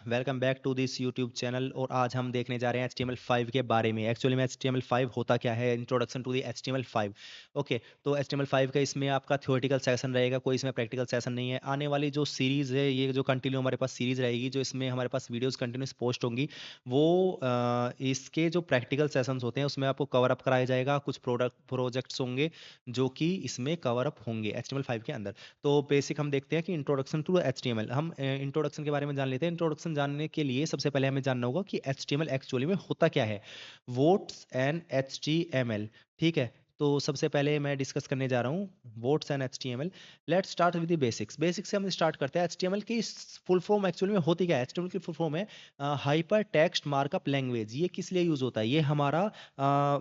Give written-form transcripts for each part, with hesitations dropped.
Welcome back to this YouTube channel. और आज हम देखने जा रहे हैं HTML5 के बारे में। एक्चुअली में HTML5 होता क्या है, introduction to the HTML5। Okay, तो HTML5 का इसमें आपका थ्योरेटिकल सेशन रहेगा, कोई इसमें प्रैक्टिकल सेशन नहीं है। आने वाली जो सीरीज़ है, ये जो कंटिन्यू हमारे पास सीरीज़ रहेगी, जो इसमें हमारे पास वीडियोज़ कंटिन्यूस पोस्ट होंगी, वो इसके जो प्रैक्टिकल सेशंस होते हैं उसमें आपको कवर अप कराया जाएगा। कुछ प्रोजेक्ट्स होंगे जो कि इसमें कवर अप होंगे HTML5 के अंदर। तो बेसिक हम देखते हैं कि इंट्रोडक्शन टू HTML। हम इंट्रोडक्शन के बारे में जान लेते हैं। इंट्रोडक्शन जानने के लिए सबसे पहले हमें जानना होगा कि HTML एक्चुअली में होता क्या है। व्हाट्स एन HTML, ठीक है। तो सबसे पहले मैं डिस्कस करने जा रहा हूँ what's an HTML। Let's start with the basics. Basics से हम स्टार्ट करते हैं। HTML की फुल फॉर्म एक्चुअली में होती क्या है? HTML की फुल फॉर्म है हाइपर टेक्स्ट मार्कअप लैंग्वेज। ये किस लिए यूज होता है? ये हमारा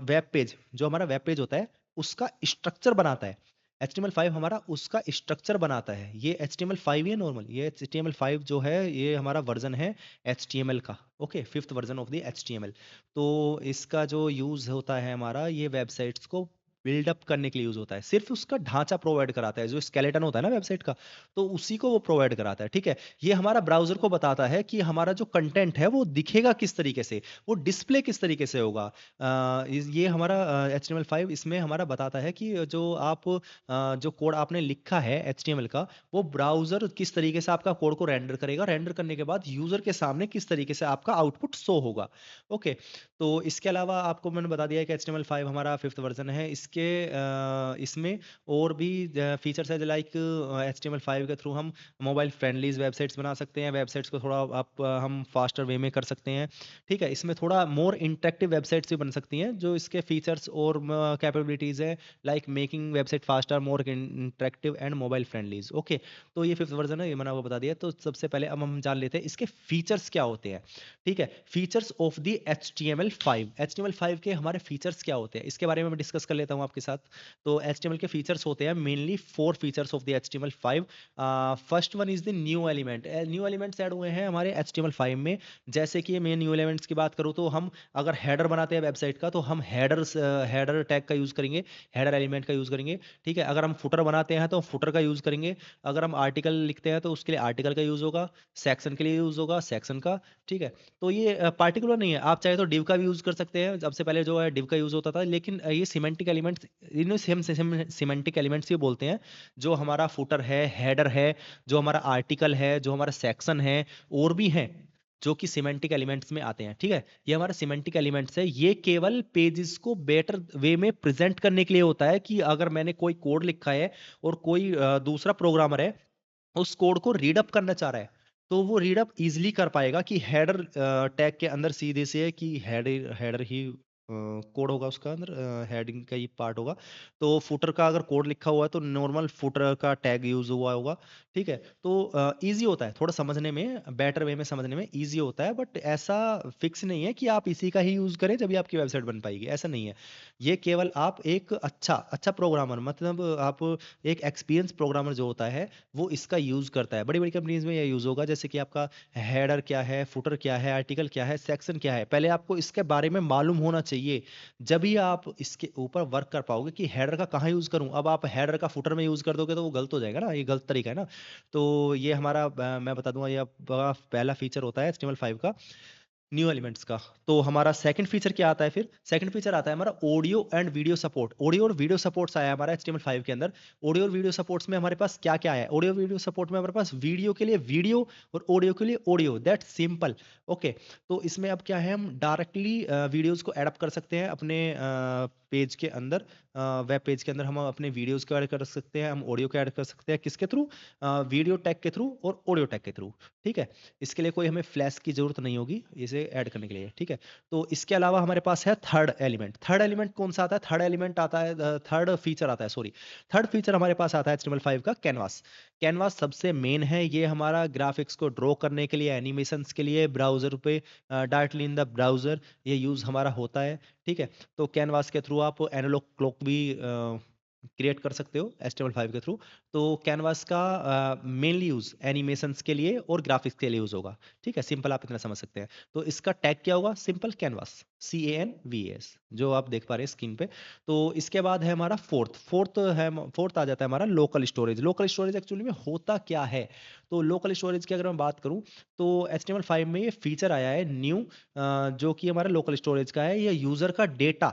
वेब पेज, जो हमारा वेब पेज होता है उसका स्ट्रक्चर बनाता है। HTML5 हमारा उसका स्ट्रक्चर बनाता है। ये HTML5 ही है नॉर्मल। ये HTML5 जो है ये हमारा वर्जन है HTML का। Okay, fifth version of the HTML। तो इसका जो यूज़ होता है हमारा, ये वेबसाइट्स को बिल्डअप करने के लिए यूज़ होता है। सिर्फ उसका ढांचा प्रोवाइड कराता है, जो स्केलेटन होता है ना वेबसाइट का, तो उसी को वो प्रोवाइड कराता है। ठीक है, ये हमारा ब्राउज़र को बताता है कि हमारा जो कंटेंट है वो दिखेगा किस तरीके से, वो डिस्प्ले किस तरीके से होगा। ये हमारा HTML5 इसमें हमारा बताता है कि जो आप जो कोड आपने लिखा है HTML का, वो ब्राउज़र किस तरीके से आपका कोड को रेंडर करेगा, रेंडर करने के बाद यूज़र के सामने किस तरीके से आपका आउटपुट शो होगा। ओके, तो इसके अलावा आपको मैंने बता दिया है कि HTML5 हमारा फिफ्थ वर्जन है। इसमें और भी फीचर्स है, लाइक HTML5 के थ्रू हम मोबाइल फ्रेंडलीज वेबसाइट्स बना सकते हैं। वेबसाइट्स को थोड़ा हम फास्टर वे में कर सकते हैं। ठीक है, इसमें थोड़ा मोर इंटरेक्टिव वेबसाइट्स भी बन सकती हैं। जो इसके फीचर्स और कैपेबिलिटीज़ है, like making website faster, more interactive and mobile friendlies. Okay, तो ये फिफ्थ वर्जन है, ये मैंने आपको बता दिया। तो सबसे पहले अब हम जान लेते हैं इसके फीचर्स क्या होते हैं। ठीक है, features of the HTML5। HTML5 के हमारे फीचर्स क्या होते हैं, इसके बारे में मैं डिस्कस कर लेता हूँ आपके साथ। तो HTML के फीचर्स होते हैं mainly 4 features of the HTML5। First one is the new element. New elements add हुए हैं हमारे HTML5 में। जैसे कि मैं न्यू एलिमेंट्स की बात करूँ, तो हम अगर हेडर बनाते हैं वेबसाइट का, तो हम हेडर टैग का यूज़ करेंगे, हेडर एलिमेंट का यूज़ करेंगे। ठीक है, अगर हम फुटर बनाते हैं तो फुटर का यूज़ करेंगे। अगर हम आर्टिकल लिखते हैं तो उसके लिए आर्टिकल का यूज़ होगा। सेक्शन के लिए यूज़ होगा सेक्शन का। ठीक है, तो ये पार्टिकुलर नहीं है, आप चाहे तो डिव का भी यूज़ कर सकते हैं। सबसे पहले जो है डिव का यूज़ होता था, लेकिन ये सिमेंटिक एलिमेंट्स, इन्हें सेम सिमेंटिक एलिमेंट्स ही बोलते हैं। जो हमारा फुटर है, हेडर है, जो हमारा आर्टिकल है, जो हमारा सेक्शन है, और भी हैं जो कि सिमेंटिक एलिमेंट्स में आते हैं। ठीक है, ये हमारा सिमेंटिक एलिमेंट्स है। ये केवल पेजेस को बेटर वे में प्रेजेंट करने के लिए होता है, कि अगर मैंने कोई कोड लिखा है और कोई दूसरा प्रोग्रामर है उस कोड को रीड अप करना चाह रहा है, तो वो रीड अप इजीली कर पाएगा कि हेडर टैग के अंदर सीधे से, कि हेडर हेडर ही कोड होगा उसका अंदर, हेडिंग का ही पार्ट होगा। तो फुटर का अगर कोड लिखा हुआ है तो नॉर्मल फुटर का टैग यूज हुआ होगा। ठीक है, तो इजी होता है थोड़ा समझने में, बेटर वे में समझने में इजी होता है। बट ऐसा फिक्स नहीं है कि आप इसी का ही यूज करें जब भी आपकी वेबसाइट बन पाएगी, ऐसा नहीं है। ये केवल आप एक अच्छा अच्छा प्रोग्रामर, मतलब आप एक एक्सपीरियंस प्रोग्रामर जो होता है, वो इसका यूज़ करता है। बड़ी-बड़ी कंपनीज़ में ये यूज़ होगा, जैसे कि आपका हेडर क्या है, फुटर क्या है, आर्टिकल क्या है, सेक्शन क्या है, पहले आपको इसके बारे में मालूम होना चाहिए। जब ही आप इसके ऊपर वर्क कर पाओगे कि हेडर का कहाँ यूज़ करूँ। अब आप हेडर का फुटर में यूज़ कर दोगे तो वो गलत हो जाएगा ना, ये गलत तरीका है ना। तो ये हमारा मैं बता दूँगा, ये आपका पहला फीचर होता है HTML5 का, न्यू एलिमेंट्स का। तो हमारा सेकंड फीचर क्या आता है फिर? सेकंड फीचर आता है हमारा audio and video support. Audio और वीडियो सपोर्ट्स आया है हमारा HTML5 के अंदर। ऑडियो और वीडियो सपोर्ट्स में हमारे पास क्या-क्या है? ऑडियो वीडियो सपोर्ट में हमारे पास वीडियो के लिए वीडियो और ऑडियो के लिए ऑडियो, दैट्स सिंपल। ओके, तो इसमें अब क्या है, हम डायरेक्टली वीडियोज़ को ऐड अप कर सकते हैं अपने पेज के अंदर। वेब पेज के अंदर हम अपने वीडियोज़ को ऐड कर सकते हैं, हम ऑडियो को ऐड कर सकते हैं। किसके थ्रू? वीडियो टैग के थ्रू और ऑडियो टैग के थ्रू। ठीक है? इसके लिए कोई हमें फ्लैश की ज़रूरत नहीं होगी इसे ऐड करने के लिए। ठीक है? तो इसके अलावा हमारे पास है थर्ड एलिमेंट। थर्ड एलिमेंट कौन-सा आता है? थर्ड एलिमेंट आता है, थर्ड फीचर आता है, सॉरी। थर्ड फीचर हमारे पास आता है HTML5 का कैनवास। कैनवास सबसे मेन है, ये हमारा ग्राफ़िक्स को ड्रॉ करने के लिए, एनिमेशंस के लिए ब्राउज़र पे डायरेक्टली इन द ब्राउज़र ये यूज़ हमारा होता है। ठीक है? तो कैनवास के थ्रू आप एनालॉग क्लॉक भी क्रिएट कर सकते हो HTML5 के थ्रू। तो कैनवास का मेनली यूज़ एनिमेशंस के लिए और ग्राफिक्स के लिए यूज़ होगा। ठीक है, सिंपल आप इतना समझ सकते हैं। तो इसका टैग क्या होगा? सिंपल कैनवास, CANVAS, जो आप देख पा रहे हैं स्क्रीन पे। तो इसके बाद है हमारा फोर्थ आ जाता है हमारा local storage. Local storage actually में होता क्या है? तो लोकल स्टोरेज की अगर मैं बात करूँ, तो HTML5 में ये फीचर आया है न्यू, जो कि हमारा लोकल स्टोरेज का है। ये यूज़र का डेटा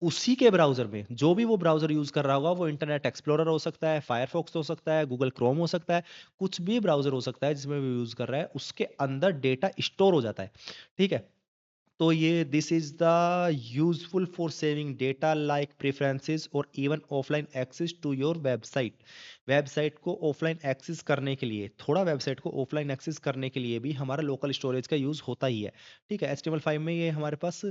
उसी के ब्राउज़र में, जो भी वो ब्राउज़र यूज़ कर रहा होगा, वो इंटरनेट एक्सप्लोरर हो सकता है, फायरफॉक्स हो सकता है, गूगल क्रोम हो सकता है, कुछ भी ब्राउज़र हो सकता है जिसमें वो यूज़ कर रहा है, उसके अंदर डेटा स्टोर हो जाता है। ठीक है? तो ये this is the useful for saving data like preferences और even offline access to your website. Website को ऑफलाइन एक्सेस करने के लिए, थोड़ा वेबसाइट को ऑफलाइन एक्सेस करने के लिए भी हमारा लोकल स्टोरेज का यूज होता ही है। ठीक है, HTML5 में ये हमारे पास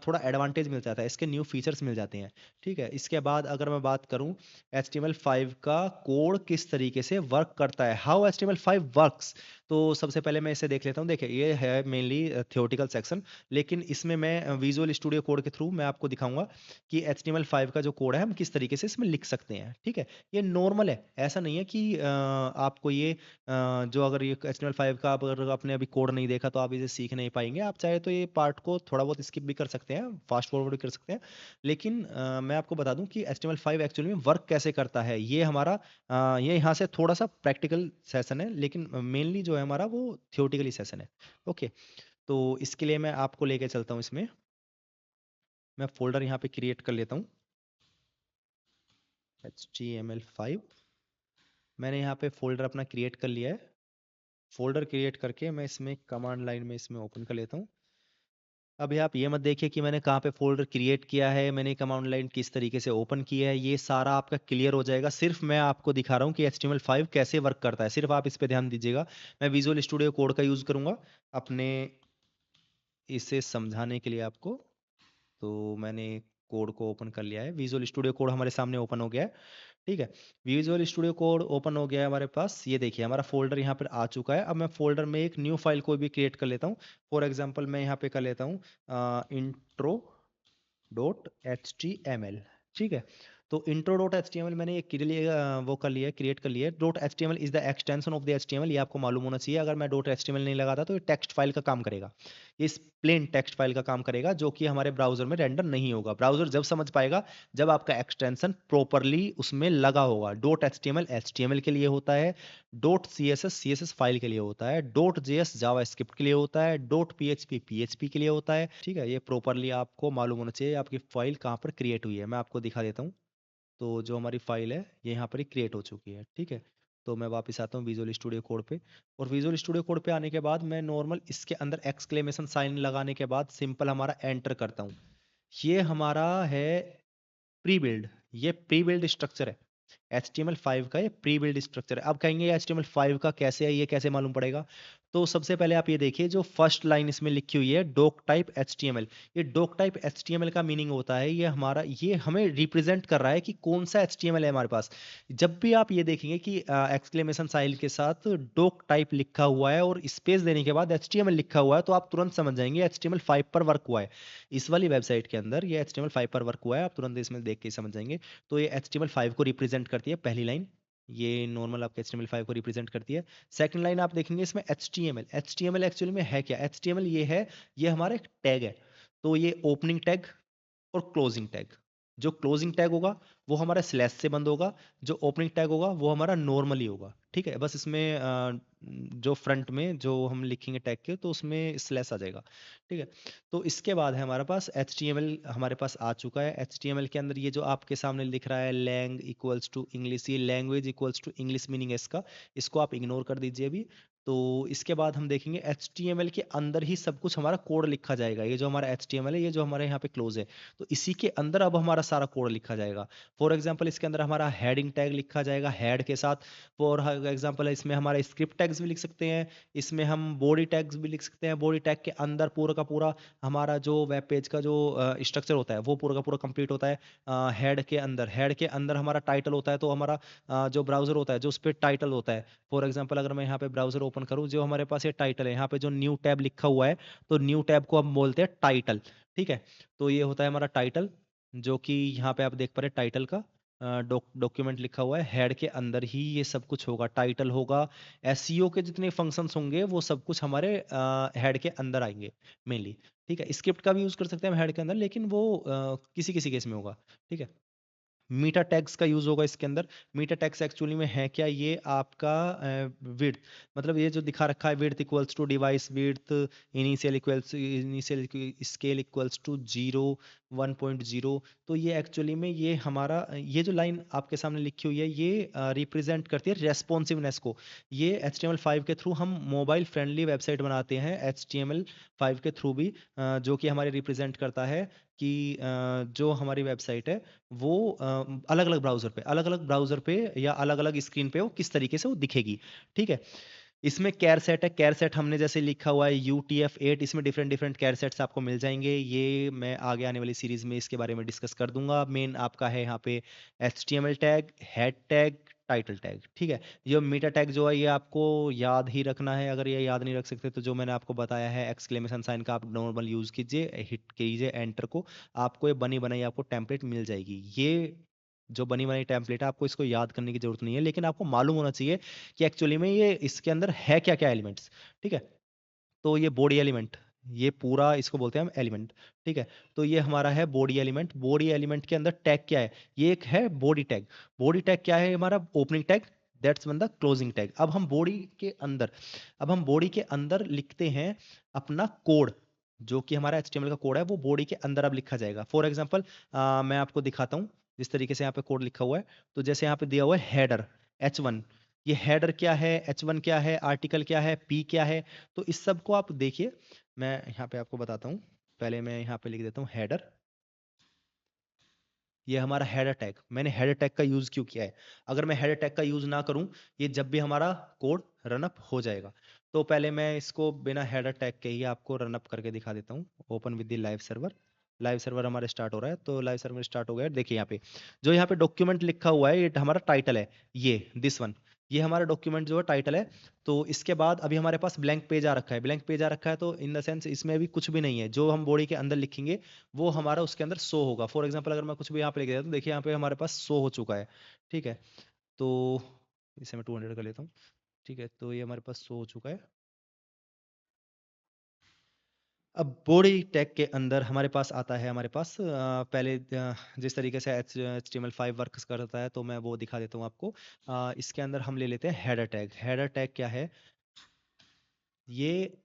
थोड़ा एडवांटेज मिल जाता है, इसके न्यू फीचर्स मिल जाते हैं। ठीक है, इसके बाद अगर मैं बात करूं HTML5 का कोड किस तरीके से वर्क करता है, हाउ HTML5 वर्क्स, तो सबसे पहले मैं इसे देख लेता हूं। देखिए, ये है मेनली थियोरेटिकल सेक्शन, लेकिन इसमें मैं विजुअल स्टूडियो कोड के थ्रू मैं आपको दिखाऊंगा कि HTML5 का जो कोड है हम किस तरीके से इसमें लिख सकते हैं। ठीक है, ये नॉर्मल है, ऐसा नहीं है कि आपको ये जो अगर ये HTML5 का आप अगर आपने अभी कोड नहीं देखा तो आप इसे सीख नहीं पाएंगे। आप चाहे तो ये पार्ट को थोड़ा बहुत स्किप भी कर सकते हैं, फास्ट फॉरवर्ड भी कर सकते हैं, लेकिन मैं आपको बता दूं कि HTML5 एक्चुअली में वर्क कैसे करता है। ये हमारा ये यहाँ से थोड़ा सा प्रैक्टिकल सेशन है, लेकिन मेनली जो है हमारा वो थियोरेटिकली सेशन है। ओके, तो इसके लिए मैं आपको लेके चलता हूँ इसमें। मैं फोल्डर यहाँ पे क्रिएट कर लेता हूँ, HTML5। मैंने यहाँ पे फोल्डर अपना क्रिएट कर लिया है। फोल्डर क्रिएट करके मैं इसमें कमांड लाइन में इसमें ओपन कर लेता हूँ। अभी आप ये मत देखिए कि मैंने कहाँ पे फोल्डर क्रिएट किया है, मैंने कमांड लाइन किस तरीके से ओपन किया है, ये सारा आपका क्लियर हो जाएगा। सिर्फ मैं आपको दिखा रहा हूँ कि HTML5 कैसे वर्क करता है, सिर्फ आप इस पे ध्यान दीजिएगा। मैं विजुअल स्टूडियो कोड का यूज़ करूँगा अपने इसे समझाने के लिए आपको। तो मैंने कोड को ओपन कर लिया है, विजुअल स्टूडियो कोड हमारे सामने ओपन हो गया है। ठीक है, विजुअल स्टूडियो कोड ओपन हो गया है हमारे पास। ये देखिए हमारा फोल्डर यहाँ पर आ चुका है। अब मैं फोल्डर में एक न्यू फाइल को भी क्रिएट कर लेता हूँ। फॉर एग्जांपल मैं यहाँ पे कर लेता हूँ intro dot H T M L. ठीक है, तो intro dot H T M L मैंने ये के लिए वो कर लिया है, क्रिएट कर लिया है। Dot H T M L is the extension of the H T M L, ये आपको मालूम होना चाहिए। अगर मैं dot H T M L नहीं लगाता तो ये टेक्स्ट फाइल का काम करेगा, ये प्लेन टेक्स्ट फाइल का काम करेगा, जो कि हमारे ब्राउजर में रेंडर नहीं होगा। ब्राउजर जब समझ पाएगा जब आपका एक्सटेंशन प्रॉपरली उसमें लगा होगा। Dot H T M L के लिए होता है, dot C S S file के लिए होता है, dot J S JavaScript के लिए होता है, डॉट पी एच पी के लिए होता है। ठीक है, ये प्रॉपरली आपको मालूम होना चाहिए आपकी फाइल कहाँ पर क्रिएट हुई है। मैं आपको दिखा देता हूँ। तो जो हमारी फाइल है ये यहाँ पर ही क्रिएट हो चुकी है। ठीक है, तो मैं वापस आता हूँ विजुअल स्टूडियो कोड पे, और विजुअल स्टूडियो कोड पे आने के बाद मैं नॉर्मल इसके अंदर एक्सक्लेमेशन साइन लगाने के बाद सिंपल हमारा एंटर करता हूँ। ये हमारा है प्री बिल्ड, ये प्री बिल्ड स्ट्रक्चर है। HTML5 का ये प्री बिल्ड स्ट्रक्चर है। अब कहेंगे HTML5 का कैसे है, ये कैसे मालूम पड़ेगा? तो सबसे पहले आप ये देखिए, जो फर्स्ट लाइन इसमें लिखी हुई है डॉक टाइप HTML। ये डॉक टाइप HTML का मीनिंग होता है, ये हमारा, ये हमें रिप्रेजेंट कर रहा है कि कौन सा HTML है हमारे पास। जब भी आप ये देखेंगे कि एक्सक्लेमेशन साइन के साथ डॉक टाइप लिखा हुआ है और स्पेस देने के बाद HTML लिखा हुआ है, तो आप तुरंत समझ जाएंगे HTML5 पर वर्क हुआ है। इस वाली वेबसाइट के अंदर ये HTML5 पर वर्क हुआ है, आप तुरंत इसमें देख के ही समझ जाएंगे। तो ये HTML5 को रिप्रेजेंट करती है पहली लाइन, ये नॉर्मल आपके HTML5 को रिप्रेजेंट करती है। सेकंड लाइन आप देखेंगे इसमें HTML। HTML एक्चुअली में है क्या? HTML ये है, ये हमारा एक टैग है। तो ये ओपनिंग टैग और क्लोजिंग टैग, जो क्लोजिंग टैग होगा वो हमारा स्लैश से बंद होगा, जो ओपनिंग टैग होगा वो हमारा नॉर्मली होगा। ठीक है, बस इसमें जो फ्रंट में जो हम लिखेंगे टैग के, तो उसमें स्लैश आ जाएगा। ठीक है, तो इसके बाद है हमारे पास HTML हमारे पास आ चुका है। HTML के अंदर ये जो आपके सामने लिख रहा है लैंग इक्वल्स टू इंग्लिश, ये language equals to English meaning है इसका, इसको आप इग्नोर कर दीजिए अभी। तो इसके बाद हम देखेंगे HTML के अंदर ही सब कुछ हमारा कोड लिखा जाएगा। ये जो हमारा HTML है, ये जो हमारे यहाँ पे क्लोज है, तो इसी के अंदर अब हमारा सारा कोड लिखा जाएगा। फॉर एग्जांपल इसके अंदर हमारा हेडिंग टैग लिखा जाएगा हेड के साथ। फॉर एग्जांपल इसमें हमारा स्क्रिप्ट टैग्स भी लिख सकते हैं, इसमें हम बॉडी टैग्स भी लिख सकते हैं। बॉडी टैग के अंदर पूरा का पूरा हमारा जो वेब पेज का जो स्ट्रक्चर होता है वो पूरा का पूरा कंप्लीट होता है। हेड के अंदर हमारा टाइटल होता है, तो हमारा जो ब्राउजर होता है जो उस पर टाइटल होता है। फॉर एग्जांपल अगर मैं यहाँ पे ब्राउजर ओपन करूँ, जो हमारे पास ये टाइटल है, यहाँ पे जो न्यू टैब लिखा हुआ है, तो न्यू टैब को हम बोलते हैं टाइटल। ठीक है, तो ये होता है हमारा टाइटल, जो कि यहाँ पे आप देख पा रहे हैं टाइटल का। डॉक्यूमेंट लिखा हुआ है, हेड के अंदर ही ये सब कुछ होगा, टाइटल होगा, एसईओ के जितने फंक्शंस होंगे वो सब कुछ हमारे हेड के अंदर आएंगे मेनली। ठीक है, स्क्रिप्ट का भी यूज कर सकते हैं हम हेड के अंदर, लेकिन वो किसी किसी केस में होगा। ठीक है, मीटा टैग्स का यूज होगा इसके अंदर। मीटा टैग्स एक्चुअली में है क्या, ये आपका विड्थ, मतलब ये जो दिखा रखा है width equals to device width, initial scale equals to 0 1.0, तो ये एक्चुअली में ये हमारा ये जो लाइन आपके सामने लिखी हुई है ये रिप्रेजेंट करती है रेस्पॉन्सिवनेस को। ये HTML5 के थ्रू हम मोबाइल फ्रेंडली वेबसाइट बनाते हैं, HTML5 के थ्रू भी, जो कि हमारे रिप्रेजेंट करता है कि जो हमारी वेबसाइट है वो अलग अलग ब्राउजर पे या अलग अलग स्क्रीन पे वो किस तरीके से वो दिखेगी। ठीक है, इसमें कैर सेट है, कैर सेट हमने जैसे लिखा हुआ है UTF-8, इसमें डिफरेंट डिफरेंट कैर सेट्स आपको मिल जाएंगे, ये मैं आगे आने वाली सीरीज में इसके बारे में डिस्कस कर दूंगा। मेन आपका है यहाँ पे HTML tag, head tag, title tag. ठीक है, ये मीटा टैग जो है ये आपको याद ही रखना है, अगर ये याद नहीं रख सकते तो जो मैंने आपको बताया है एक्सक्लेमेशन साइन का आप नॉर्मल यूज कीजिए, हिट कीजिए एंटर को, आपको ये बनी बनाई आपको टेम्पलेट मिल जाएगी। ये जो बनी बनाई टेम्पलेट है आपको इसको याद करने की जरूरत नहीं है, लेकिन आपको मालूम होना चाहिए कि एक्चुअली में ये इसके अंदर है क्या क्या एलिमेंट्स। ठीक है, तो ये बॉडी एलिमेंट, ये पूरा इसको बोलते हैं हम एलिमेंट। ठीक है, तो ये हमारा है बॉडी एलिमेंट। बॉडी एलिमेंट के अंदर टैग क्या है, ये एक है बॉडी टैग। बॉडी टैग क्या है, हमारा opening tag, that's one the closing tag. अब हम बॉडी के अंदर लिखते हैं अपना कोड, जो कि हमारा HTML का कोड है वो बॉडी के अंदर अब लिखा जाएगा। फॉर एग्जाम्पल मैं आपको दिखाता हूँ जिस तरीके से यहाँ पे कोड लिखा हुआ है। तो जैसे यहाँ पे दिया हुआ है हेडर H1, ये हेडर क्या है, H1 क्या है, आर्टिकल क्या है, P क्या है, तो इस सब को आप देखिए। मैं यहाँ पे आपको बताता हूँ, पहले मैं यहाँ पे लिख देता हूँ हेडर। ये हमारा हेडर टैग, मैंने हेडर टैग का यूज क्यों किया है, अगर मैं हेडर टैग का यूज ना करूं ये जब भी हमारा कोड रनअप हो जाएगा। तो पहले मैं इसको बिना हेडर टैग के ही आपको रनअप करके दिखा देता हूँ। Open with the live server, live server हमारे स्टार्ट हो रहा है, तो लाइव सर्वर स्टार्ट हो गया है। देखिए यहाँ पे जो यहाँ पे डॉक्यूमेंट लिखा हुआ है ये हमारा टाइटल है, ये दिस वन, ये हमारा डॉक्यूमेंट जो है टाइटल है। तो इसके बाद अभी हमारे पास ब्लैंक पेज आ रखा है, ब्लैंक पेज आ रखा है तो इन द सेंस इसमें अभी कुछ भी नहीं है, जो हम बॉडी के अंदर लिखेंगे वो हमारा उसके अंदर शो होगा। फॉर एग्जांपल अगर मैं कुछ भी यहाँ पे लिख देता हूँ तो देखिए यहाँ पे हमारे पास शो हो चुका है। ठीक है, तो इसे मैं 200 कर लेता हूँ। ठीक है, तो ये हमारे पास शो हो चुका है। अब बॉडी टैग के अंदर हमारे पास आता है, हमारे पास पहले जिस तरीके से HTML5 वर्क करता है तो मैं वो दिखा देता हूँ आपको। इसके अंदर हम ले लेते हैं हेडर टैग। हेडर टैग क्या है, ये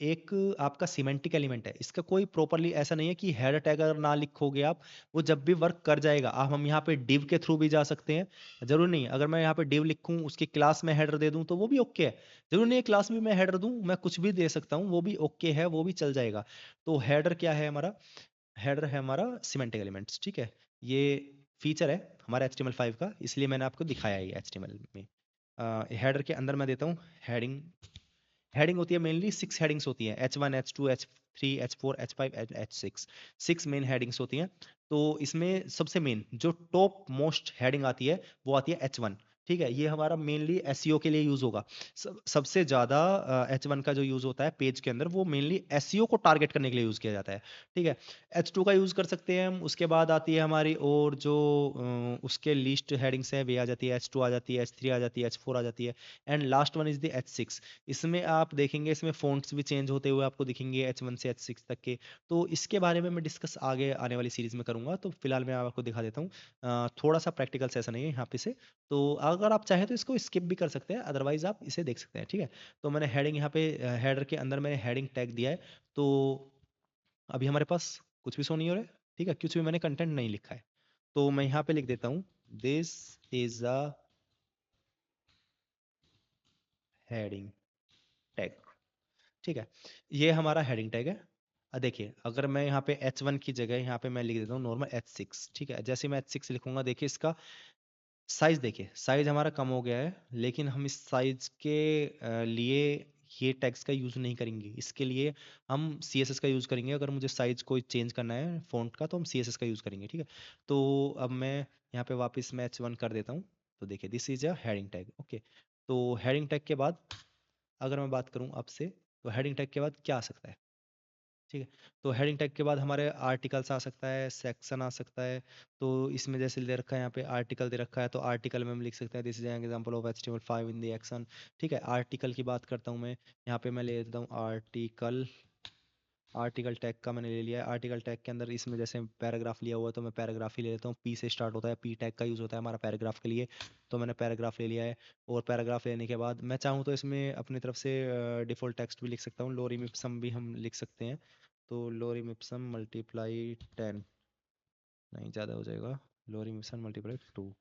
एक आपका सिमेंटिक एलिमेंट है, इसका कोई प्रॉपरली ऐसा नहीं है कि हेडर टैग अगर ना लिखोगे आप वो जब भी वर्क कर जाएगा। आप हम यहाँ पे div के थ्रू भी जा सकते हैं, जरूर नहीं अगर मैं यहाँ पे div लिखूं उसकी क्लास में हेडर दे दूं तो वो भी ओके है। जरूर नहीं है क्लास में मैं हेडर दूं, मैं कुछ भी दे सकता हूँ वो भी ओके है, वो भी चल जाएगा। तो हेडर क्या है हमारा, हेडर है हमारा सिमेंटिक एलिमेंट्स। ठीक है, ये फीचर है हमारा HTML5 का, इसलिए मैंने आपको दिखाया है HTML में। हेडर के अंदर मैं देता हूँ हेडिंग। हेडिंग होती है मेनली 6 हेडिंग्स होती हैं, H1 H2 H3 H4 H5 H6, 6 main headings होती हैं। तो इसमें सबसे मेन जो टॉप मोस्ट हेडिंग आती है वो आती है H1। ठीक है, ये हमारा मेनली एसईओ के लिए यूज होगा। सबसे ज्यादा H1 का जो यूज होता है पेज के अंदर वो मेनली एसईओ को टारगेट करने के लिए यूज किया जाता है। ठीक है, H2 का यूज कर सकते हैं हम, उसके बाद आती है हमारी और जो उसके लिस्ट हेडिंग्स है वे आ जाती है, H2 आ जाती है, H3 आ जाती है, H4 आ जाती है, and last one is the H6। इसमें आप देखेंगे इसमें फ़ॉन्ट्स भी चेंज होते हुए आपको दिखेंगे H1 से H6 तक के। तो इसके बारे में मैं डिस्कस आगे आने वाली सीरीज में करूंगा, तो फिलहाल मैं आपको दिखा देता हूँ। थोड़ा सा प्रैक्टिकल सेशन है ये यहाँ पे से, तो अगर आप चाहें तो इसको स्किप भी कर सकते हैं, अदरवाइज आप इसे देख सकते हैं। ठीक है, तो मैंने हेडिंग यहाँ पे हेडर के अंदर मैंने हेडिंग टैग दिया है। तो अभी हमारे पास कुछ भी शो नहीं हो रहा है, ठीक है, कुछ भी मैंने कंटेंट नहीं लिखा है। तो मैं यहाँ पे लिख देता हूँ this is a heading tag. ठीक है, ये हमारा हेडिंग टैग है। देखिए अगर मैं यहाँ पे H1 की जगह यहाँ पे मैं लिख देता हूँ नॉर्मल H6। ठीक है, जैसे मैं H6 लिखूंगा देखिए इसका साइज, देखिए साइज हमारा कम हो गया है, लेकिन हम इस साइज के लिए ये टैग्स का यूज नहीं करेंगे। इसके लिए हम CSS का यूज करेंगे, अगर मुझे साइज कोई चेंज करना है फॉन्ट का तो हम CSS का यूज करेंगे। ठीक है, तो अब मैं यहाँ पे वापस मैं H1 कर देता हूँ। तो देखिए this is a heading tag. Okay, तो हेडिंग टैग के बाद अगर मैं बात करूँ आपसे तो हेडिंग टैग के बाद क्या आ सकता है, ठीक है। तो हेडिंग टैग के बाद हमारे आर्टिकल्स आ सकता है, सेक्शन आ सकता है। तो इसमें जैसे दे रखा है यहाँ पे आर्टिकल दे रखा है, तो आर्टिकल में हम लिख सकते हैं this is an example of HTML5 in the action. ठीक है, आर्टिकल की बात करता हूँ मैं, यहाँ पे मैं ले लेता हूँ आर्टिकल। आर्टिकल टैग का मैंने ले लिया है। आर्टिकल टैग के अंदर इसमें जैसे पैराग्राफ लिया हुआ है तो मैं पैराग्राफ ही ले लेता हूँ। पी से स्टार्ट होता है, पी टैग का यूज़ होता है हमारा पैराग्राफ के लिए, तो मैंने पैराग्राफ ले लिया है। और पैराग्राफ लेने के बाद मैं चाहूँ तो इसमें अपनी तरफ से डिफ़ॉल्ट टेक्स्ट भी लिख सकता हूँ, लोरिम इप्सम भी हम लिख सकते हैं। तो लोरिम इप्सम मल्टीप्लाई 10, नहीं ज़्यादा हो जाएगा, लोरी मिशन मल्टीप्लाई 2।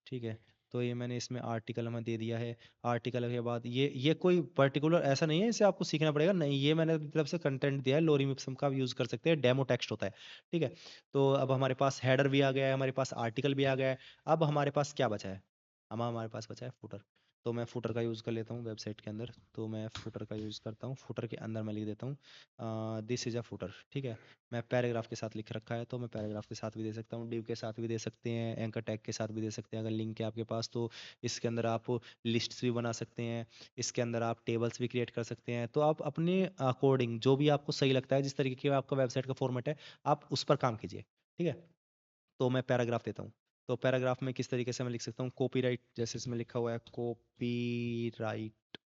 ठीक है, तो ये मैंने इसमें आर्टिकल में दे दिया है। आर्टिकल के बाद ये कोई पर्टिकुलर ऐसा नहीं है इसे आपको सीखना पड़ेगा, नहीं, ये मैंने अपनी तरफ से कंटेंट दिया है, लोरी मिप्सम का यूज़ कर सकते हैं, डेमो टेक्स्ट होता है। ठीक है, तो अब हमारे पास हेडर भी आ गया है, हमारे पास आर्टिकल भी आ गया है। अब हमारे पास क्या बचा है, अब हमारे पास बचा है फुटर। तो मैं फुटर का यूज़ कर लेता हूँ वेबसाइट के अंदर, तो मैं फुटर का यूज़ करता हूँ। फुटर के अंदर मैं लिख देता हूँ दिस इज़ अ फुटर। ठीक है, मैं पैराग्राफ के साथ लिख रखा है तो मैं पैराग्राफ के साथ भी दे सकता हूँ, डिव के साथ भी दे सकते हैं, एंकर टैग के साथ भी दे सकते हैं अगर लिंक है आपके पास तो। इसके अंदर आप लिस्ट्स भी बना सकते हैं, इसके अंदर आप टेबल्स भी क्रिएट कर सकते हैं। तो आप अपने अकॉर्डिंग जो भी आपको सही लगता है, जिस तरीके का आपका वेबसाइट का फॉर्मेट है, आप उस पर काम कीजिए। ठीक है, तो मैं पैराग्राफ देता हूँ। तो पैराग्राफ में किस तरीके से मैं लिख सकता हूँ, कॉपीराइट, जैसे इसमें लिखा हुआ है कॉपीराइट,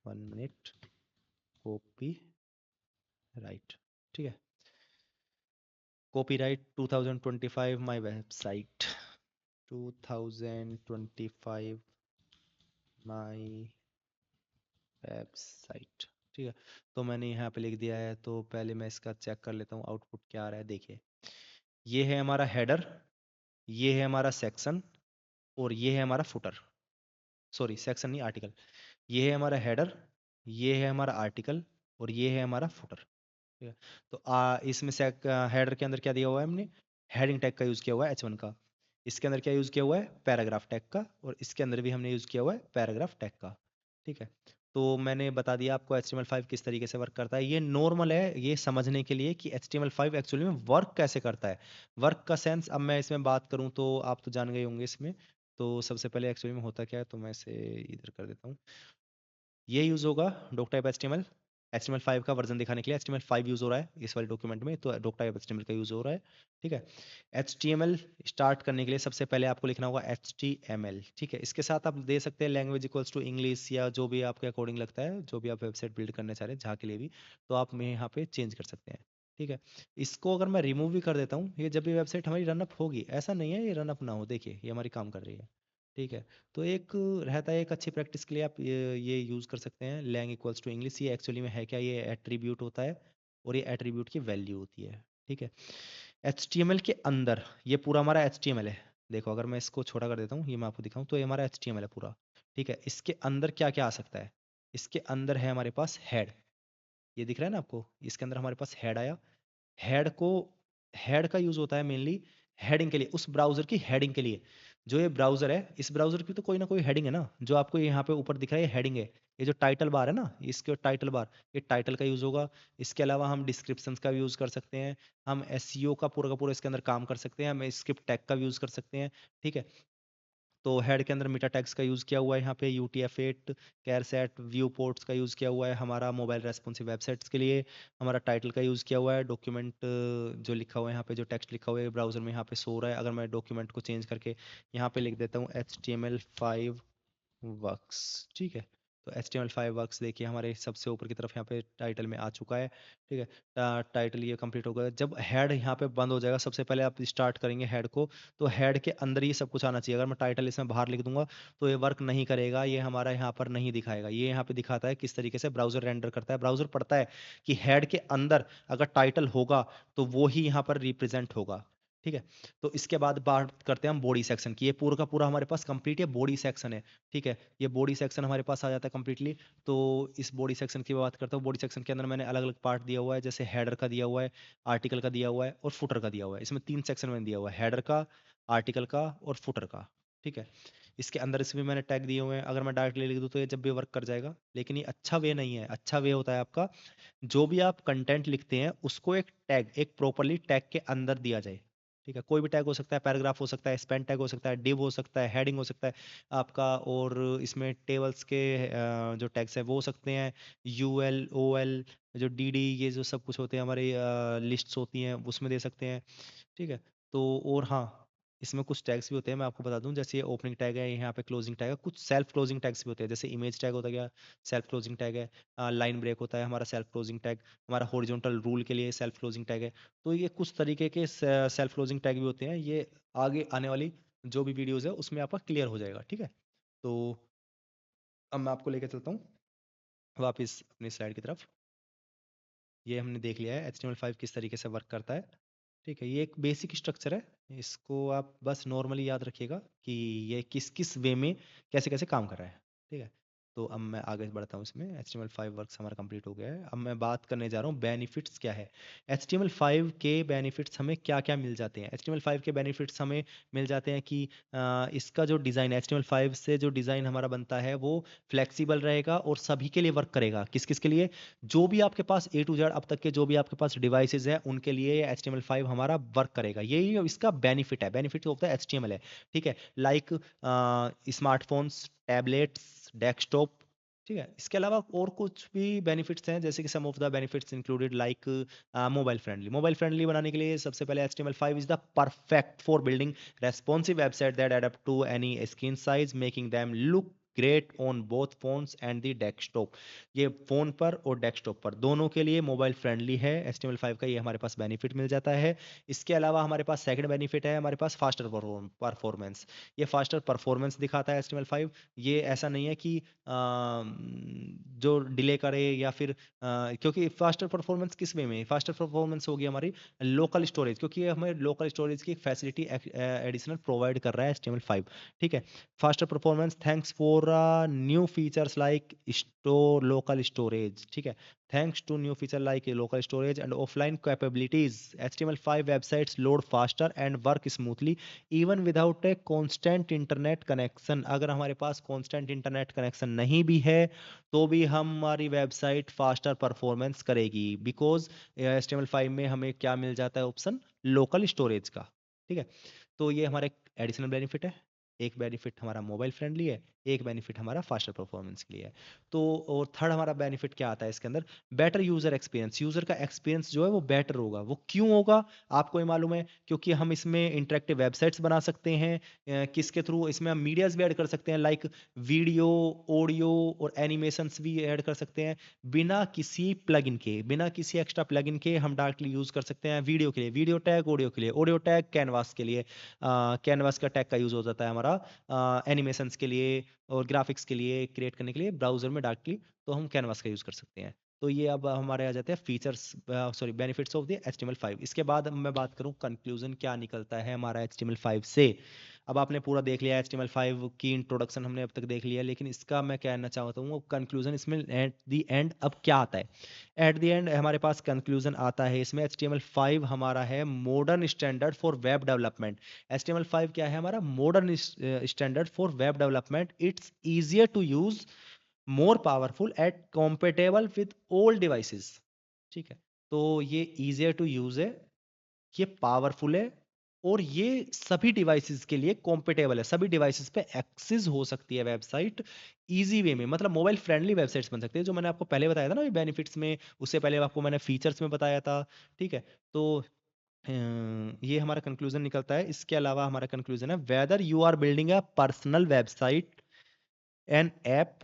1 मिनट, कॉपी राइट। ठीक है, copyright 2025 my website, 2025 my website. ठीक है, तो मैंने यहाँ पे लिख दिया है। तो पहले मैं इसका चेक कर लेता हूँ आउटपुट क्या आ रहा है। देखिए, ये है हमारा हेडर, ये है हमारा सेक्शन, और ये है हमारा फुटर। सॉरी, सेक्शन नहीं, आर्टिकल। ये है हमारा हेडर, ये है हमारा आर्टिकल, और ये है हमारा फुटर। ठीक है, तो इसमें से हेडर के अंदर क्या दिया हुआ है हमने, हेडिंग टैग का यूज़ किया हुआ है H1 का। इसके अंदर क्या यूज़ किया हुआ है, पैराग्राफ टैग का, और इसके अंदर भी हमने यूज़ किया हुआ है पैराग्राफ टैग का। ठीक है, तो मैंने बता दिया आपको HTML5 किस तरीके से वर्क करता है। ये नॉर्मल है ये समझने के लिए कि HTML5 एक्चुअली में वर्क कैसे करता है। वर्क का सेंस अब मैं इसमें बात करूँ तो आप तो जान गए होंगे इसमें। तो सबसे पहले एक्चुअली में होता क्या है, तो मैं इसे इधर कर देता हूँ। ये यूज़ होगा डॉक टाइप HTML, HTML5 का वर्जन दिखाने के लिए HTML5 यूज़ हो रहा है इस वाले डॉक्यूमेंट में, तो डॉक टाइप HTML का यूज़ हो रहा है। ठीक है, HTML स्टार्ट करने के लिए सबसे पहले आपको लिखना होगा HTML। ठीक है, इसके साथ आप दे सकते हैं लैंग्वेज इक्वल्स टू इंग्लिश, या जो भी आपके अकॉर्डिंग लगता है, जो भी आप वेबसाइट बिल्ड करना चाह रहे हैं जहाँ के लिए भी, तो आप में यहाँ पे चेंज कर सकते हैं। ठीक है, इसको अगर मैं रिमूव भी कर देता हूँ, ये जब भी वेबसाइट हमारी रनअप होगी, ऐसा नहीं है ये रनअप ना हो, देखिए ये हमारी काम कर रही है। ठीक है, तो एक रहता है, एक अच्छी प्रैक्टिस के लिए आप ये यूज़ कर सकते हैं लैंग इक्वल्स टू इंग्लिश। ये एक्चुअली में है क्या, ये एट्रीब्यूट होता है, और ये एट्रीब्यूट की वैल्यू होती है। ठीक है, HTML के अंदर ये पूरा हमारा HTML है। देखो, अगर मैं इसको छोटा कर देता हूँ, ये मैं आपको दिखाऊं, तो ये हमारा HTML है पूरा। ठीक है, इसके अंदर क्या क्या आ सकता है, इसके अंदर है हमारे पास हेड, ये दिख रहा है ना आपको, इसके अंदर हमारे पास हेड आया। हेड को, हेड का यूज होता है मेनली हेडिंग के लिए, उस ब्राउजर की हेडिंग के लिए। जो ये ब्राउजर है, इस ब्राउजर की तो कोई ना कोई हेडिंग है ना, जो आपको यहाँ पे ऊपर दिख रहा है ये हेडिंग है। ये जो टाइटल बार है ना, इसके टाइटल बार, ये टाइटल का यूज होगा। इसके अलावा हम डिस्क्रिप्शंस का भी यूज कर सकते हैं, हम एसईओ का पूरा इसके अंदर काम कर सकते हैं, हम स्क्रिप्ट टैग का भी यूज कर सकते हैं। ठीक है, तो हेड के अंदर मेटा टैग्स का यूज़ किया हुआ है, यहाँ पे UTF-8, कैरसेट, व्यू पोर्ट्स का यूज़ किया हुआ है हमारा मोबाइल रेस्पॉन्सिव वेबसाइट्स के लिए। हमारा टाइटल का यूज़ किया हुआ है, डॉक्यूमेंट जो लिखा हुआ है यहाँ पे, जो टेक्स्ट लिखा हुआ है ब्राउजर में यहाँ पे सो रहा है। अगर मैं डॉक्यूमेंट को चेंज करके यहाँ पे लिख देता हूँ HTML5 वर्क्स। ठीक है, तो HTML5 वर्क्स देखिए हमारे सबसे ऊपर की तरफ यहाँ पे टाइटल में आ चुका है। ठीक है, टाइटल ये कंप्लीट हो गया। जब हेड यहाँ पे बंद हो जाएगा, सबसे पहले आप स्टार्ट करेंगे हेड को, तो हेड के अंदर ही सब कुछ आना चाहिए। अगर मैं टाइटल इसमें बाहर लिख दूंगा तो ये वर्क नहीं करेगा, ये हमारा यहाँ पर नहीं दिखाएगा। ये यहाँ पे दिखाता है किस तरीके से ब्राउजर रेंडर करता है। ब्राउजर पढ़ता है कि हेड के अंदर अगर टाइटल होगा तो वो ही यहाँ पर रिप्रेजेंट होगा। ठीक है, तो इसके बाद बात करते हैं हम बॉडी सेक्शन की। ये पूरा का पूरा हमारे पास कंप्लीट ये बॉडी सेक्शन है। ठीक है, ये बॉडी सेक्शन हमारे पास आ जाता है कंप्लीटली। तो इस बॉडी सेक्शन की बात करता हूँ। बॉडी सेक्शन के अंदर मैंने अलग अलग पार्ट दिया हुआ है, जैसे हेडर का दिया हुआ है, आर्टिकल का दिया हुआ है, और फुटर का दिया हुआ है। इसमें 3 सेक्शन मैंने दिया हुआ है, हेडर का, आर्टिकल का, और फुटर का। ठीक है, इसके अंदर इसमें मैंने टैग दिए हुए हैं। अगर मैं डायरेक्टली लिख दूँ तो ये जब भी वर्क कर जाएगा, लेकिन ये अच्छा वे नहीं है। अच्छा वे होता है आपका, जो भी आप कंटेंट लिखते हैं उसको एक टैग, एक प्रॉपरली टैग के अंदर दिया जाए। ठीक है, कोई भी टैग हो सकता है, पैराग्राफ हो सकता है, स्पेन टैग हो सकता है, डिव हो सकता है, हेडिंग हो सकता है आपका, और इसमें टेबल्स के जो टैग्स हैं वो हो सकते हैं, यूएल ओएल जो डीडी, ये जो सब कुछ होते हैं हमारे लिस्ट्स होती हैं उसमें दे सकते हैं। ठीक है, तो और हाँ, इसमें कुछ टैग्स भी होते हैं, मैं आपको बता दूं, जैसे ये ओपनिंग टैग है, यहाँ पे क्लोजिंग टैग है, कुछ सेल्फ क्लोजिंग टैग्स भी होते हैं, जैसे इमेज टैग होता गया, सेल्फ क्लोजिंग टैग है, लाइन ब्रेक होता है हमारा सेल्फ क्लोजिंग टैग, हमारा हॉरिजॉन्टल रूल के लिए सेल्फ क्लोजिंग टैग है। तो ये कुछ तरीके के सेल्फ क्लोजिंग टैग भी होते हैं, ये आगे आने वाली जो भी वीडियोस है उसमें आपका क्लियर हो जाएगा। ठीक है, तो अब मैं आपको लेकर चलता हूँ वापस अपनी स्लाइड की तरफ। ये हमने देख लिया है HTML5 किस तरीके से वर्क करता है। ठीक है, ये एक बेसिक स्ट्रक्चर है, इसको आप बस नॉर्मली याद रखिएगा कि ये किस किस वे में कैसे कैसे काम कर रहा है। ठीक है, तो अब मैं आगे बढ़ता हूँ, इसमें HTML5 वर्क्स हमारा कंप्लीट हो गया है। अब मैं बात करने जा रहा हूँ बेनिफिट्स क्या है, HTML5 के बेनिफिट्स हमें क्या क्या मिल जाते हैं। HTML5 के बेनिफिट्स हमें मिल जाते हैं कि इसका जो डिज़ाइन है, HTML5 से जो डिज़ाइन हमारा बनता है वो फ्लेक्सिबल रहेगा और सभी के लिए वर्क करेगा। किस किस के लिए? जो भी आपके पास A to Z अब तक के जो भी आपके पास डिवाइसेस है उनके लिए ये HTML5 हमारा वर्क करेगा, यही इसका बेनिफिट है, बेनिफिट ऑफ द HTML है। ठीक है, लाइक स्मार्टफोन्स, टैबलेट्स, डेस्कटॉप। ठीक है, इसके अलावा और कुछ भी बेनिफिट्स हैं, जैसे कि some of the benefits included like mobile friendly. Mobile friendly बनाने के लिए सबसे पहले HTML5 is the perfect for building responsive website that adapt to any screen size, making them look great on both phones and the desktop. ये phone पर और desktop पर दोनों के लिए मोबाइल फ्रेंडली है HTML5 का, ये हमारे पास बेनिफिट मिल जाता है। इसके अलावा हमारे पास सेकंड बेनिफिट है, हमारे पास फास्टर परफॉर्मेंस। ये फास्टर परफॉर्मेंस दिखाता है HTML5। ये ऐसा नहीं है कि जो डिले करे या फिर क्योंकि फास्टर परफॉर्मेंस किस वे में, फास्टर परफॉर्मेंस होगी हमारी लोकल स्टोरेज, क्योंकि ये हमें लोकल स्टोरेज की एक फैसिलिटी एडिशनल प्रोवाइड कर रहा है HTML5। ठीक है, faster performance thanks for new features like store local storage। ठीक है, thanks to new feature like local storage and offline capabilities, HTML5 websites load faster and work smoothly even without a constant internet connection। अगर हमारे पास constant internet connection नहीं भी है तो भी हमारी वेबसाइट फास्टर परफॉर्मेंस करेगी, बिकॉज HTML5 में हमें क्या मिल जाता है ऑप्शन, लोकल स्टोरेज का। ठीक है, तो ये हमारा एक एडिशनल बेनिफिट है। एक बेनिफिट हमारा मोबाइल फ्रेंडली है, एक बेनिफिट हमारा फास्टर परफॉर्मेंस के लिए है। तो और थर्ड हमारा बेनिफिट क्या आता है इसके अंदर, बेटर यूजर एक्सपीरियंस। यूजर का एक्सपीरियंस जो है वो बेटर होगा। वो क्यों होगा आपको ये मालूम है, क्योंकि हम इसमें इंटरेक्टिव वेबसाइट्स बना सकते हैं। किसके थ्रू, इसमें हम मीडियाज भी ऐड कर सकते हैं, लाइक वीडियो, ऑडियो और एनिमेशंस भी ऐड कर सकते हैं, बिना किसी प्लगइन के, बिना किसी एक्स्ट्रा प्लगइन के हम डायरेक्टली यूज कर सकते हैं। वीडियो के लिए वीडियो टैग, ऑडियो के लिए ऑडियो टैग, कैनवास के लिए कैनवास का टैग का यूज हो जाता है हमारा एनिमेशंस के लिए और ग्राफिक्स के लिए क्रिएट करने के लिए ब्राउजर में डायरेक्टली, तो हम कैनवास का यूज कर सकते हैं। तो ये अब हमारे आ जाते हैं features, sorry benefits of the HTML5। इसके बाद मैं बात करूं कंक्लूजन क्या निकलता है हमारा HTML5 से। अब आपने पूरा देख लिया HTML5 की इंट्रोडक्शन हमने अब तक देख लिया, लेकिन इसका मैं कहना चाहता हूँ कंक्लूजन, इसमें एट द एंड अब क्या आता है। एट द एंड हमारे पास कंक्लूजन आता है इसमें, HTML5 हमारा है modern standard for web development. HTML5 क्या है हमारा, modern standard for web development. It's easier to use, more powerful and compatible with all devices। ठीक है, तो ये easier to use है, ये पावरफुल है, और ये सभी डिवाइसेस के लिए कॉम्पेटेबल है, सभी डिवाइसेस पे एक्सेस हो सकती है वेबसाइट इजी वे में, मतलब मोबाइल फ्रेंडली वेबसाइट्स बन सकती है, जो मैंने आपको पहले बताया था ना बेनिफिट्स में, उससे पहले आपको मैंने फीचर्स में बताया था। ठीक है, तो ये हमारा कंक्लूजन निकलता है। इसके अलावा हमारा कंक्लूजन है, whether you are building a personal website, an app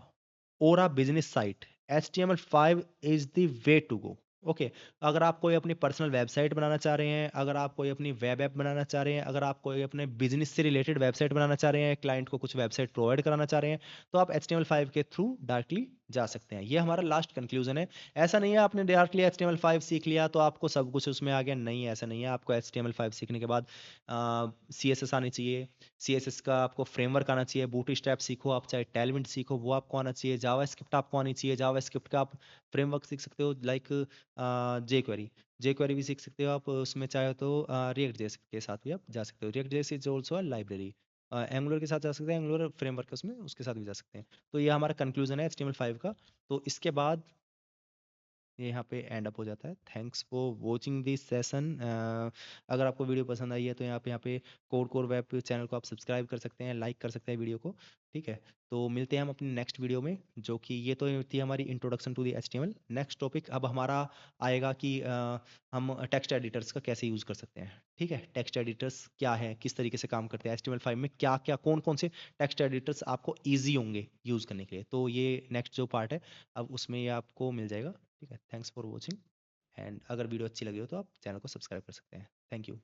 or a business site, HTML5 is the way to go. Okay, अगर आप कोई अपनी पर्सनल वेबसाइट बनाना चाह रहे हैं, अगर आप कोई अपनी वेब ऐप बनाना चाह रहे हैं, अगर आप कोई अपने बिजनेस से रिलेटेड वेबसाइट बनाना चाह रहे हैं, क्लाइंट को कुछ वेबसाइट प्रोवाइड कराना चाह रहे हैं, तो आप HTML5 के थ्रू डायरेक्टली जा सकते हैं। ये हमारा लास्ट कंक्लूजन है। ऐसा नहीं है आपने डायरेक्टली HTML5 सीख लिया तो आपको सब कुछ उसमें आ गया, नहीं ऐसा नहीं है। आपको HTML5 सीखने के बाद CSS आनी चाहिए, CSS का आपको फ्रेमवर्क आना चाहिए, बूटस्ट्रैप सीखो आप, चाहे टेलविंट सीखो वो आपको आना चाहिए, जावास्क्रिप्ट आपको आनी चाहिए, जावास्क्रिप्ट का आप फ्रेमवर्क सीख सकते हो, लाइक जेक्वेरी, जेक्वेरी भी सीख सकते हो आप, उसमें चाहे तो रिएक्ट जेएस के साथ भी आप जा सकते हो, react JS is also a library. Angular के साथ जा सकते हैं, एंगुलर फ्रेमवर्क उसमें उसके साथ भी जा सकते हैं। तो ये हमारा कंक्लूजन है HTML5 का। तो इसके बाद ये यहाँ पे एंड अप हो जाता है। Thanks for watching this session. अगर आपको वीडियो पसंद आई है तो यहाँ पे कोड कोर वेब चैनल को आप सब्सक्राइब कर सकते हैं, लाइक कर सकते हैं वीडियो को। ठीक है, तो मिलते हैं हम अपनी नेक्स्ट वीडियो में, जो कि ये तो थी हमारी introduction to the HTML। Next topic अब हमारा आएगा कि हम टेक्स्ट एडिटर्स का कैसे यूज़ कर सकते हैं। ठीक है, टेक्स्ट एडिटर्स क्या है, किस तरीके से काम करते हैं, HTML5 में क्या क्या कौन कौन से टेक्स्ट एडिटर्स आपको ईजी होंगे यूज़ करने के लिए। तो ये नेक्स्ट जो पार्ट है अब उसमें ये आपको मिल जाएगा। ठीक है, थैंक्स फॉर वॉचिंग। एंड अगर वीडियो अच्छी लगी हो तो आप चैनल को सब्सक्राइब कर सकते हैं। Thank you.